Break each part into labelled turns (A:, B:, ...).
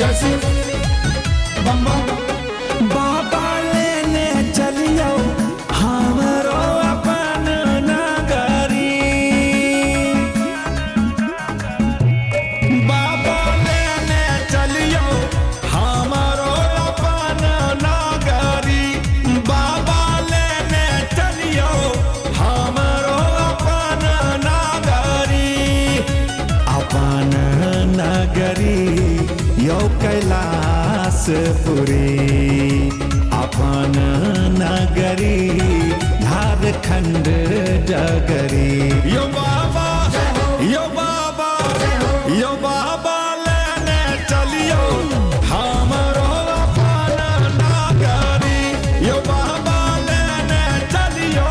A: जैसे बम बम
B: बाबा लेने चलियो हमरो अपन नगरी। बाबा लेने चलियो हमरो अपन नगरी। बाबा लेने चलियो हमरो अपन नगरी। अपन नगरी यो कैलाशपुरी। अपन नगरी झारखंड डगरी। यो बाबा यो बाबा यो बाबा लेने चलियो हमरो अपन नगरी। यो बाबा लेने चलियो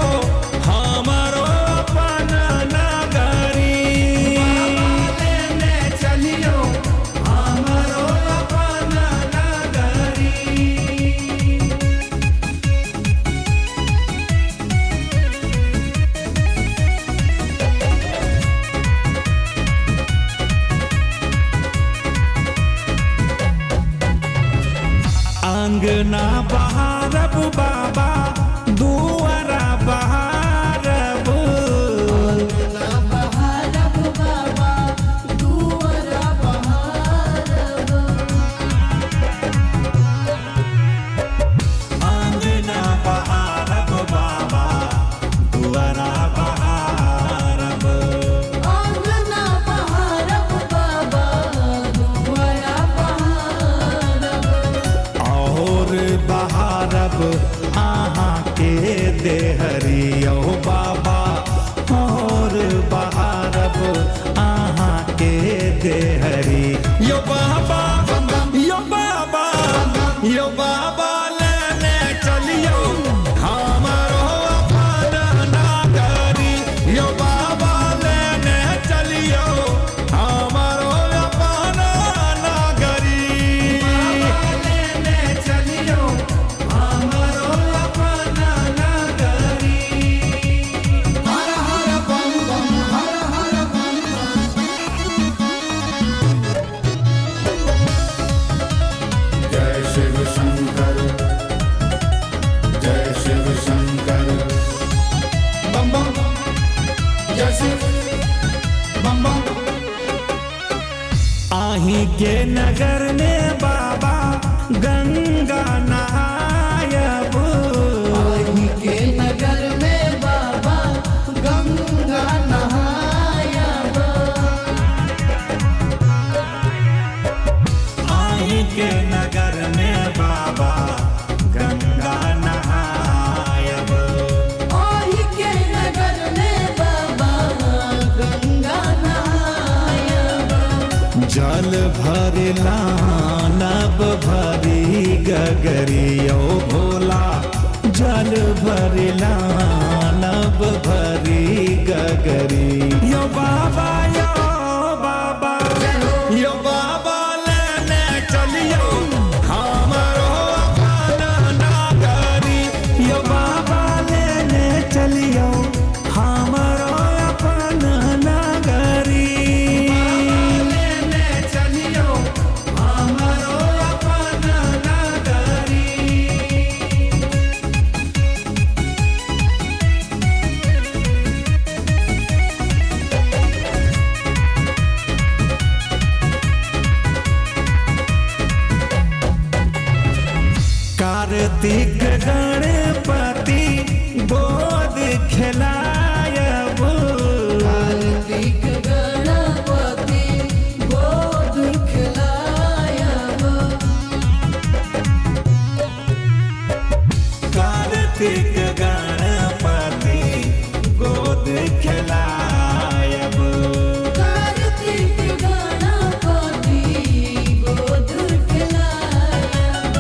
B: हमरो अपन नगरी। बाबा लेने चलियो हमरो अपन नगरी। अंगना बहारब बाबा दुआरा बहारब।
C: अंगना बहारब बाबा दुआरा बहारब।
B: अंगना बहारब बाबा दुआरा बहारब।
C: अंगना बहारब बाबा दुआरा बहारब।
B: और बहारब आहाँ के देहरियो बाबा। और बहारब आहाँ के देहरी। यो बाबा यो बाबा यो बाबा लेने चलियो हमरो अपन नगरी। यो बाबा लेने चलियो हमरो अपन नगरी। बाबा लेने चलियो हमरो अपन नगरी।
A: हर हर बम बम हर हर बम बम। जय शिव शंकर जय शिव शंकर बम बम जैसे बम बम
B: आही के नगर में बाबा गंगा नहायब।
C: आही के नगर में बाबा गंगा नहायब।
B: आही के नगर में बाबा गंगा नहायब।
C: आही के नगर में बाबा गंगा नहायब।
B: जल भरिला नब भरी गगरी। ओ भोला जल भरिला नब भरी गगरी। यो बाबा यो बाबा यो बाबा लेने चलियो हमरो अपन नगरी। यो बाबा लेने चलियो हमरो अपन नगरी। बाबा लेने चलियो हमरो अपन नगरी। कार्तिक गणपति गोद खिलायब।
C: कार्तिक गणपति गोद खिलायब।
B: कार्तिक गणपति गोद खिलायब।
C: कार्तिक गणपति गोद खिलायब।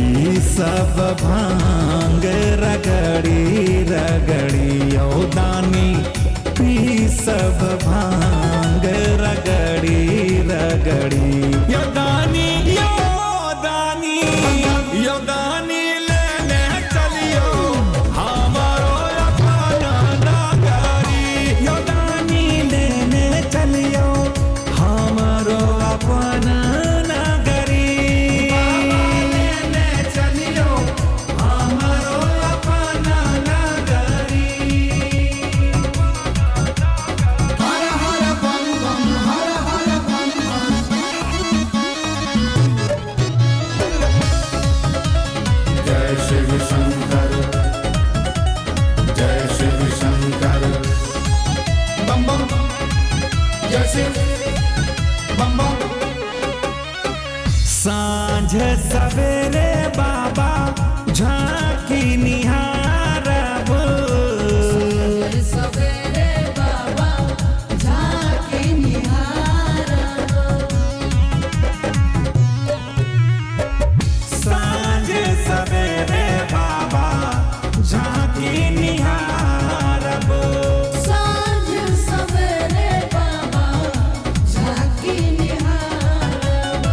B: ई सब भांग रगड़ी रगड़ी ओ दानी। ई सब भांग रगड़ी रगड़ी। यो दानी यो दानी यो दानी लेने चलियो हमरो अपन नगरी। यो दानी लेने चलियो हमरो अपन नगरी। साँझ सवेरे बाबा झांकी निहारब
C: सवेरे बाबा झांकी निहारब
B: साँझ सवेरे बाबा झांकी निहारब
C: साँझ सवेरे बाबा झांकी निहारब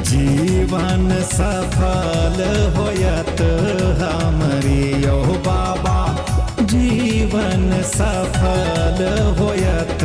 B: जीवन सफल होयत हमरी यो बाबा जीवन सफल होयत